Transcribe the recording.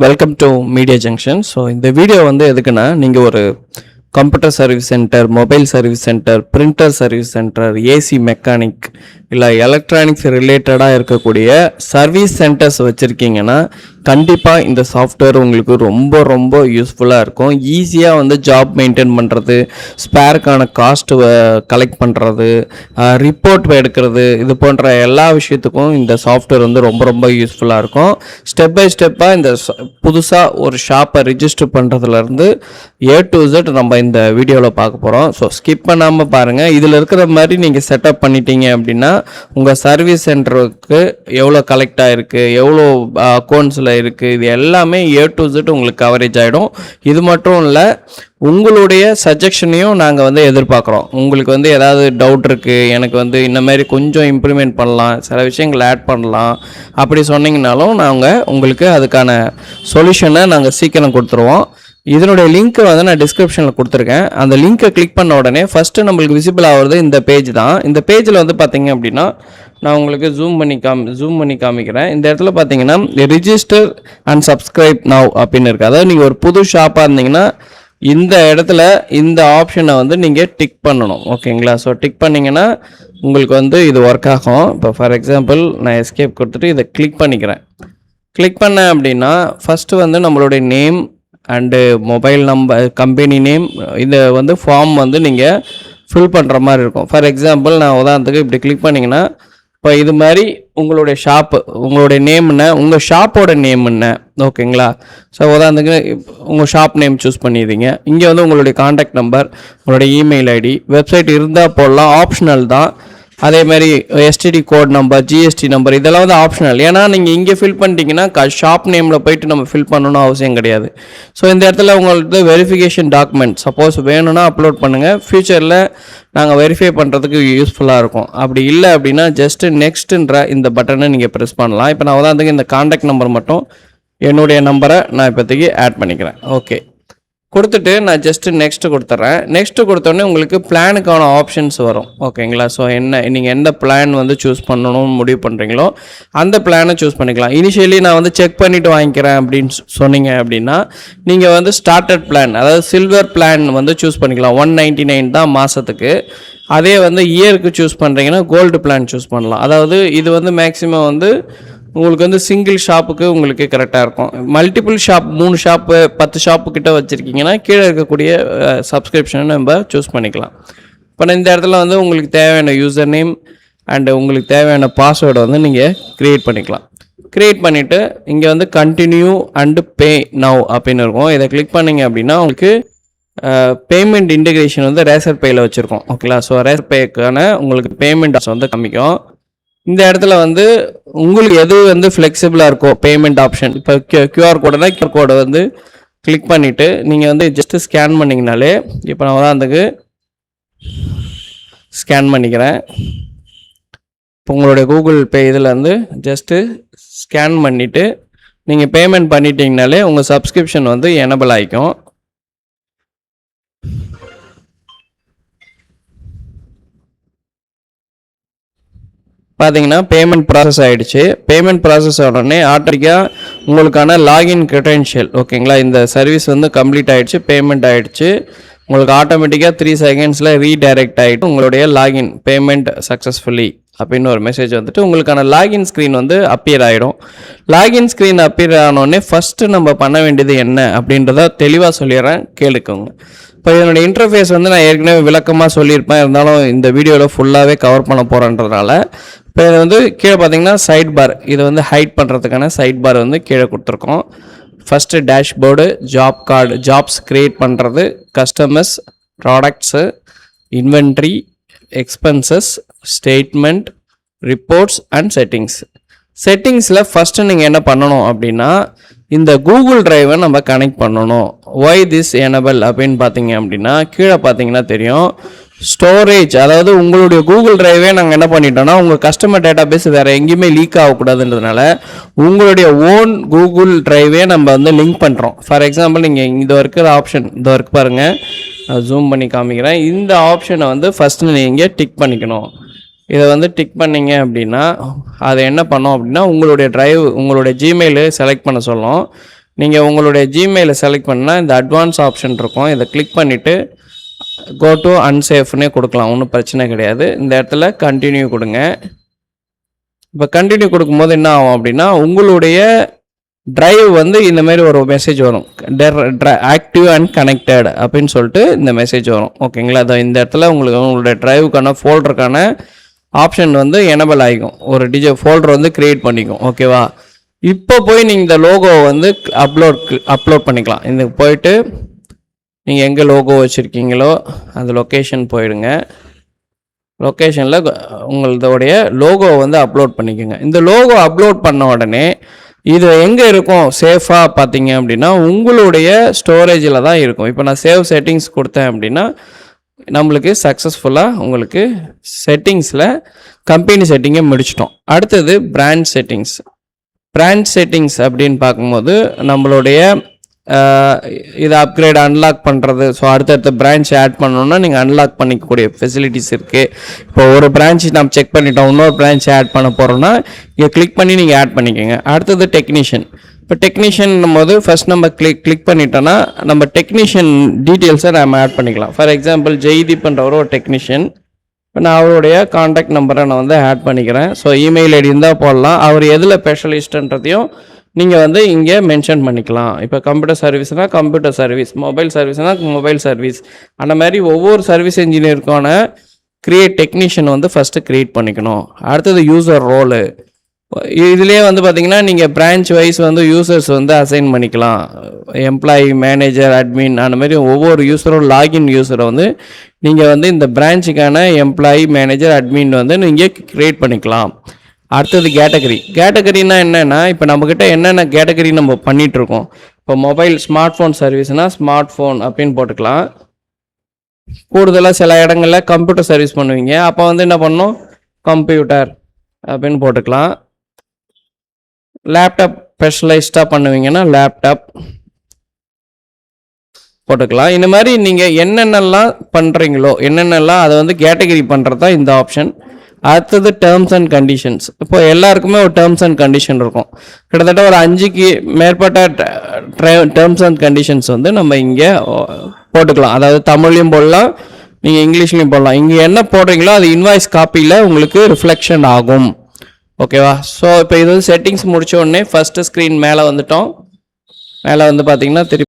Welcome to media junction. So இந்த video வந்து எதுக்குன்னா, நீங்கள் ஒரு computer service centre, mobile service centre, printer service centre, AC mechanic இல்லை எலக்ட்ரானிக்ஸ் ரிலேட்டடாக இருக்கக்கூடிய சர்வீஸ் சென்டர்ஸ் வச்சுருக்கீங்கன்னா கண்டிப்பாக இந்த சாஃப்ட்வேர் உங்களுக்கு ரொம்ப ரொம்ப யூஸ்ஃபுல்லாக இருக்கும். ஈஸியாக வந்து ஜாப் மெயின்டைன் பண்ணுறது, ஸ்பேருக்கான காஸ்ட்டு கலெக்ட் பண்ணுறது, ரிப்போர்ட் எடுக்கிறது, இது போன்ற எல்லா விஷயத்துக்கும் இந்த சாஃப்ட்வேர் வந்து ரொம்ப ரொம்ப யூஸ்ஃபுல்லாக இருக்கும். ஸ்டெப் பை ஸ்டெப்பாக இந்த புதுசாக ஒரு ஷாப்பை ரிஜிஸ்டர் பண்ணுறதுலேருந்து A to Z நம்ம இந்த வீடியோவில் பார்க்க போகிறோம். ஸோ ஸ்கிப் பண்ணாமல் பாருங்கள். இதில் இருக்கிற மாதிரி நீங்கள் செட்டப் பண்ணிட்டீங்க அப்படின்னா உங்கள் சர்வீஸ் சென்டருக்கு எவ்வளோ கலெக்ட் ஆகிருக்கு, எவ்வளோ அக்கௌண்ட்ஸில் இருக்குது, இது எல்லாமே A to Z உங்களுக்கு கவரேஜ் ஆகிடும். இது மட்டும் இல்லை, உங்களுடைய சஜஷனையும் நாங்கள் வந்து எதிர்பார்க்குறோம். உங்களுக்கு வந்து ஏதாவது டவுட் இருக்குது, எனக்கு வந்து இந்த மாதிரி கொஞ்சம் இம்ப்ளிமெண்ட் பண்ணலாம், சில விஷயங்கள் ஆட் பண்ணலாம் அப்படி சொன்னீங்கனாலும் நாங்கள் உங்களுக்கு அதுக்கான சொல்யூஷனை நாங்கள் சீக்கிரம் கொடுத்துருவோம். இதனுடைய லிங்க்கை வந்து நான் டிஸ்கிரிப்ஷனில் கொடுத்துருக்கேன். அந்த லிங்க்கை கிளிக் பண்ண உடனே ஃபஸ்ட்டு நம்மளுக்கு விசிபிள் ஆகிறது இந்த பேஜ் தான். இந்த பேஜில் வந்து பார்த்தீங்க அப்படின்னா நான் உங்களுக்கு ஜூம் பண்ணி காமிக்கிறேன். இந்த இடத்துல பார்த்தீங்கன்னா ரிஜிஸ்டர் அண்ட் சப்ஸ்கிரைப் நவ் அப்படின்னு இருக்குது. அதாவது நீங்கள் ஒரு புது ஷாப்பாக இருந்தீங்கன்னா இந்த இடத்துல இந்த ஆப்ஷனை வந்து நீங்கள் டிக் பண்ணணும். ஓகேங்களா? ஸோ டிக் பண்ணிங்கன்னா உங்களுக்கு வந்து இது ஒர்க் ஆகும். இப்போ ஃபார் எக்ஸாம்பிள் நான் எஸ்கேப் கொடுத்துட்டு இதை கிளிக் பண்ணிக்கிறேன். கிளிக் பண்ணேன் அப்படின்னா ஃபஸ்ட்டு வந்து நம்மளுடைய name and mobile number, company name, இதை வந்து ஃபார்ம் வந்து நீங்கள் ஃபில் பண்ணுற மாதிரி இருக்கும். ஃபார் எக்ஸாம்பிள் நான் உதாரணத்துக்கு இப்படி கிளிக் பண்ணிங்கன்னா இப்போ இது மாதிரி உங்களுடைய ஷாப்பு, உங்களுடைய நேம் என்ன, உங்கள் ஷாப்போட நேம் என்ன, ஓகேங்களா? ஸோ உதாரணத்துக்கு உங்கள் ஷாப் நேம் சூஸ் பண்ணிடுறீங்க. இங்கே வந்து உங்களுடைய காண்டாக்ட் நம்பர், உங்களுடைய இமெயில் ஐடி, வெப்சைட் இருந்தால் போடலாம், ஆப்ஷனல் தான். அதே மாதிரி STD code number, GST number, இதெல்லாம் வந்து ஆப்ஷனல். ஏன்னா நீங்கள் இங்கே ஃபில் பண்ணிட்டீங்கன்னா ஷாப் நேமில் போயிட்டு நம்ம ஃபில் பண்ணணும்னு அவசியம் கிடையாது. ஸோ இந்த இடத்துல உங்களுக்கு வெரிஃபிகேஷன் டாக்குமெண்ட் சப்போஸ் வேணும்னா அப்லோட் பண்ணுங்கள். ஃப்யூச்சரில் நாங்கள் வெரிஃபை பண்ணுறதுக்கு யூஸ்ஃபுல்லாக இருக்கும். அப்படி இல்லை அப்படின்னா ஜஸ்ட்டு நெக்ஸ்ட்டுன்ற இந்த பட்டனை நீங்கள் ப்ரெஸ் பண்ணலாம். இப்போ நான் உதாரணத்துக்கு இந்த காண்டாக்ட் நம்பர் மட்டும் என்னுடைய நம்பரை நான் இப்போதைக்கு ஆட் பண்ணிக்கிறேன். ஓகே கொடுத்துட்டு நான் ஜஸ்ட்டு நெக்ஸ்ட்டு கொடுத்துட்றேன். நெக்ஸ்ட்டு கொடுத்தோடனே உங்களுக்கு பிளானுக்கான ஆப்ஷன்ஸ் வரும். ஓகேங்களா? ஸோ நீங்கள் எந்த பிளான் வந்து சூஸ் பண்ணணும்னு முடிவு பண்ணுறீங்களோ அந்த பிளானை சூஸ் பண்ணிக்கலாம். இனிஷியலி நான் வந்து செக் பண்ணிவிட்டு வாங்கிக்கிறேன் அப்படின்னு சொன்னீங்க அப்படின்னா நீங்கள் வந்து ஸ்டார்டட் பிளான், அதாவது சில்வர் பிளான் வந்து சூஸ் பண்ணிக்கலாம். 199 தான் மாதத்துக்கு. அதே வந்து இயருக்கு சூஸ் பண்ணுறீங்கன்னா கோல்டு பிளான் சூஸ் பண்ணலாம். அதாவது இது வந்து மேக்ஸிமம் வந்து உங்களுக்கு வந்து சிங்கிள் ஷாப்புக்கு உங்களுக்கு கரெக்டாக இருக்கும். மல்டிபிள் ஷாப், 3 ஷாப்பு 10 ஷாப்பு கிட்ட வச்சுருக்கீங்கன்னா கீழே இருக்கக்கூடிய சப்ஸ்கிரிப்ஷனை நம்ம சூஸ் பண்ணிக்கலாம். இப்போ இந்த இடத்துல வந்து உங்களுக்கு தேவையான யூசர் நேம் அண்டு உங்களுக்கு தேவையான பாஸ்வேர்டை வந்து நீங்கள் க்ரியேட் பண்ணிக்கலாம். க்ரியேட் பண்ணிவிட்டு இங்கே வந்து கண்டினியூ அண்டு பே நவ் அப்படின்னு இருக்கும். இதை கிளிக் பண்ணிங்க அப்படின்னா உங்களுக்கு பேமெண்ட் இன்டெகிரேஷன் வந்து ரேசர் பேயில் வச்சுருக்கோம். ஓகேங்களா? ஸோ ரேசர் பேக்கான உங்களுக்கு பேமெண்ட் வந்து காமிக்கும். இந்த இடத்துல வந்து உங்களுக்கு எது வந்து ஃப்ளெக்சிபிளாக இருக்கோ பேமெண்ட் ஆப்ஷன், இப்போ QR கோடுனா QR கோடை வந்து கிளிக் பண்ணிவிட்டு நீங்கள் வந்து ஜஸ்ட்டு ஸ்கேன் பண்ணிங்கனாலே, இப்போ நான் உதாரணத்துக்கு ஸ்கேன் பண்ணிக்கிறேன். இப்போ உங்களுடைய கூகுள் பே இதில் வந்து ஜஸ்ட்டு ஸ்கேன் பண்ணிவிட்டு நீங்கள் பேமெண்ட் பண்ணிட்டீங்கனாலே உங்கள் சப்ஸ்கிரிப்ஷன் வந்து எனபிள் ஆகிக்கும். பார்த்தீங்கன்னா பேமெண்ட் ப்ராசஸ் ஆகிடுச்சு. பேமெண்ட் ப்ராசஸ் ஆனோடனே ஆட்டோமேட்டிக்காக உங்களுக்கான லாகின் க்ரெடென்ஷியல், ஓகேங்களா, இந்த சர்வீஸ் வந்து கம்ப்ளீட் ஆகிடுச்சு, பேமெண்ட் ஆகிடுச்சு. உங்களுக்கு ஆட்டோமேட்டிக்காக 3 செகண்ட்ஸில் ரீடைரக்ட் ஆகிட்டு உங்களுடைய லாகின் பேமெண்ட் சக்ஸஸ்ஃபுல்லி அப்படின்னு ஒரு மெசேஜ் வந்துட்டு உங்களுக்கான லாகின் ஸ்க்ரீன் வந்து அப்பியர் ஆகிடும். லாகின் ஸ்க்ரீன் அப்பியர் ஆனோடனே ஃபஸ்ட்டு நம்ம பண்ண வேண்டியது என்ன அப்படின்றத தெளிவாக சொல்லிடுறேன், கேளுக்குங்க. இப்போ இதனுடைய இன்டர்ஃபேஸ் வந்து நான் ஏற்கனவே விளக்கமாக சொல்லியிருப்பேன், இருந்தாலும் இந்த வீடியோவில் ஃபுல்லாகவே கவர் பண்ண போகிறேன்றதுனால இப்போ இது வந்து கீழே பார்த்தீங்கன்னா சைட் பார், இது வந்து ஹைட் பண்ணுறதுக்கான சைட் பார் வந்து கீழே கொடுத்துருக்கோம். First dashboard, job card, jobs create பண்ணுறது, customers, products, inventory, expenses, statement, reports and செட்டிங்ஸில் ஃபஸ்ட்டு நீங்கள் என்ன பண்ணணும் அப்படின்னா இந்த கூகுள் டிரைவை நம்ம கனெக்ட் பண்ணணும். ஒய் திஸ் எனபிள் அப்படின்னு பார்த்தீங்க அப்படின்னா கீழே பார்த்தீங்கன்னா தெரியும் ஸ்டோரேஜ், அதாவது உங்களுடைய கூகுள் டிரைவே நாங்கள் என்ன பண்ணிட்டோம்னா உங்கள் கஸ்டமர் டேட்டா பேஸ் வேறு எங்கேயுமே லீக் ஆகக்கூடாதுன்றதுனால உங்களுடைய ஓன் கூகுள் டிரைவே நம்ம வந்து லிங்க் பண்ணுறோம். ஃபார் எக்ஸாம்பிள் நீங்கள் இந்த இருக்கிற ஆப்ஷன் இந்த ஒர்க் பாருங்கள், ஜூம் பண்ணி காமிக்கிறேன். இந்த ஆப்ஷனை வந்து ஃபஸ்ட்டு நீங்கள் டிக் பண்ணிக்கணும். இதை வந்து டிக் பண்ணிங்க அப்படின்னா அதை என்ன பண்ணோம் அப்படின்னா உங்களுடைய டிரைவ், உங்களுடைய ஜிமெயிலு செலக்ட் பண்ண சொல்லும். நீங்கள் உங்களுடைய ஜிமெயிலை செலக்ட் பண்ணால் இந்த அட்வான்ஸ் ஆப்ஷன் இருக்கும். இதை கிளிக் பண்ணிவிட்டு கோ டு அன்சேஃப்னே கொடுக்கலாம், ஒன்றும் பிரச்சனை கிடையாது. இந்த இடத்துல கண்டினியூ கொடுங்க. இப்போ கண்டினியூ கொடுக்கும்போது என்ன ஆகும் அப்படின்னா, உங்களுடைய டிரைவ் வந்து இந்த மாதிரி ஒரு மெசேஜ் வரும், ஆக்டிவ் அண்ட் கனெக்டட் அப்படின்னு சொல்லிட்டு இந்த மெசேஜ் வரும். ஓகேங்களா? அதை இந்த இடத்துல உங்களுடைய டிரைவுக்கான ஃபோல்டருக்கான ஆப்ஷன் வந்து எனபிள் ஆகிக்கும். ஒரு ஃபோல்டர் வந்து க்ரியேட் பண்ணிக்கும். ஓகேவா? இப்போ போய் நீங்கள் இந்த லோகோவை வந்து அப்லோட் பண்ணிக்கலாம். இந்த போயிட்டு நீங்கள் எங்கே லோகோ வச்சுருக்கீங்களோ அந்த லொக்கேஷன் போயிடுங்க. லொக்கேஷனில் உங்களோடைய லோகோவை வந்து அப்லோட் பண்ணிக்கோங்க. இந்த லோகோ அப்லோட் பண்ண உடனே இது எங்கே இருக்கும் சேஃபாக பார்த்தீங்க அப்படின்னா, உங்களுடைய ஸ்டோரேஜில் தான் இருக்கும். இப்போ நான் சேவ் செட்டிங்ஸ் கொடுத்தேன் அப்படின்னா நம்மளுக்கு சக்ஸஸ்ஃபுல்லாக உங்களுக்கு செட்டிங்ஸில் கம்பெனி செட்டிங்கை முடிச்சிட்டோம். அடுத்தது பிராண்ட் செட்டிங்ஸ் அப்படின்னு பார்க்கும்போது நம்மளுடைய இதை அப்கிரேட் அன்லாக் பண்ணுறது. ஸோ அடுத்தடுத்த பிரான்ச் ஆட் பண்ணணுன்னா நீங்கள் அன்லாக் பண்ணிக்கக்கூடிய ஃபெசிலிட்டிஸ் இருக்குது. இப்போ ஒரு பிரான்ச் நம்ம செக் பண்ணிட்டோம், இன்னொரு பிரான்ச் ஆட் பண்ண போகிறோன்னா இங்கே கிளிக் பண்ணி நீங்கள் ஆட் பண்ணிக்கோங்க. அடுத்தது டெக்னீஷியன். இப்போ டெக்னீஷியன் போது ஃபஸ்ட் நம்ம கிளிக் பண்ணிட்டோன்னா நம்ம டெக்னீஷியன் டீட்டெயில்ஸை நம்ம ஆட் பண்ணிக்கலாம். ஃபார் எக்ஸாம்பிள் ஜெய்தீப்ன்றவர் ஒரு டெக்னீஷியன். இப்போ நான் அவருடைய காண்டாக்ட் நம்பரை நான் வந்து ஆட் பண்ணிக்கிறேன். ஸோ இமெயில் ஐடி இருந்தால் போடலாம். அவர் எதில் ஸ்பெஷலிஸ்ட்ன்றதையும் நீங்கள் வந்து இங்கே மென்ஷன் பண்ணிக்கலாம். இப்போ கம்ப்யூட்டர் சர்வீஸ்னால் கம்ப்யூட்டர் சர்வீஸ், மொபைல் சர்வீஸ்னால் மொபைல் சர்வீஸ், அந்த மாதிரி ஒவ்வொரு சர்வீஸ் இன்ஜினியருக்கான டெக்னீஷியன் வந்து ஃபஸ்ட்டு க்ரியேட் பண்ணிக்கணும். அடுத்தது யூசர் ரோலு. இதுலேயே வந்து பார்த்திங்கன்னா நீங்கள் பிரான்ச் வைஸ் வந்து யூசர்ஸ் வந்து அசைன் பண்ணிக்கலாம். எம்ப்ளாயி, மேனேஜர், அட்மின், அந்த மாதிரி ஒவ்வொரு யூஸரும் லாகின் யூஸரை வந்து நீங்கள் வந்து இந்த பிரான்ச்சுக்கான எம்ப்ளாயி, மேனேஜர், அட்மின் வந்து நீங்கள் க்ரியேட் பண்ணிக்கலாம். அடுத்தது கேட்டகரினா என்னென்னா, இப்போ நம்மக்கிட்ட என்னென்ன கேட்டகரி நம்ம பண்ணிகிட்ருக்கோம். இப்போ மொபைல் ஸ்மார்ட் ஃபோன் சர்வீஸ்னால் ஸ்மார்ட் ஃபோன் அப்படின்னு போட்டுக்கலாம். கூடுதலாக சில இடங்களில் கம்ப்யூட்டர் சர்வீஸ் பண்ணுவீங்க, அப்போ வந்து என்ன பண்ணணும், கம்ப்யூட்டர் அப்படின்னு போட்டுக்கலாம். லேப்டாப் ஸ்பெஷலைஸ்டாக பண்ணுவீங்கன்னா லேப்டாப் போட்டுக்கலாம். இந்த மாதிரி நீங்கள் என்னென்னலாம் பண்ணுறீங்களோ அதை வந்து கேட்டகரி பண்ணுறது தான் இந்த ஆப்ஷன். அடுத்தது டேர்ம்ஸ் அண்ட் கண்டிஷன்ஸ். இப்போ எல்லாருக்குமே ஒரு டேர்ம்ஸ் அண்ட் கண்டிஷன் இருக்கும். கிட்டத்தட்ட ஒரு 5க்கு மேற்பட்ட டேர்ம்ஸ் அண்ட் கண்டிஷன்ஸ் வந்து நம்ம இங்கே போட்டுக்கலாம். அதாவது தமிழ்லையும் போடலாம், நீங்கள் இங்கிலீஷ்லையும் போடலாம். இங்கே என்ன போடுறீங்களோ அது இன்வாய்ஸ் காப்பியில் உங்களுக்கு ரிஃப்ளெக்ஷன் ஆகும். ஓகேவா? ஸோ இப்போ இது வந்து செட்டிங்ஸ் முடித்த உடனே ஃபஸ்ட்டு ஸ்க்ரீன் மேலே வந்துட்டோம். மேலே வந்து பார்த்தீங்கன்னா திருப்பி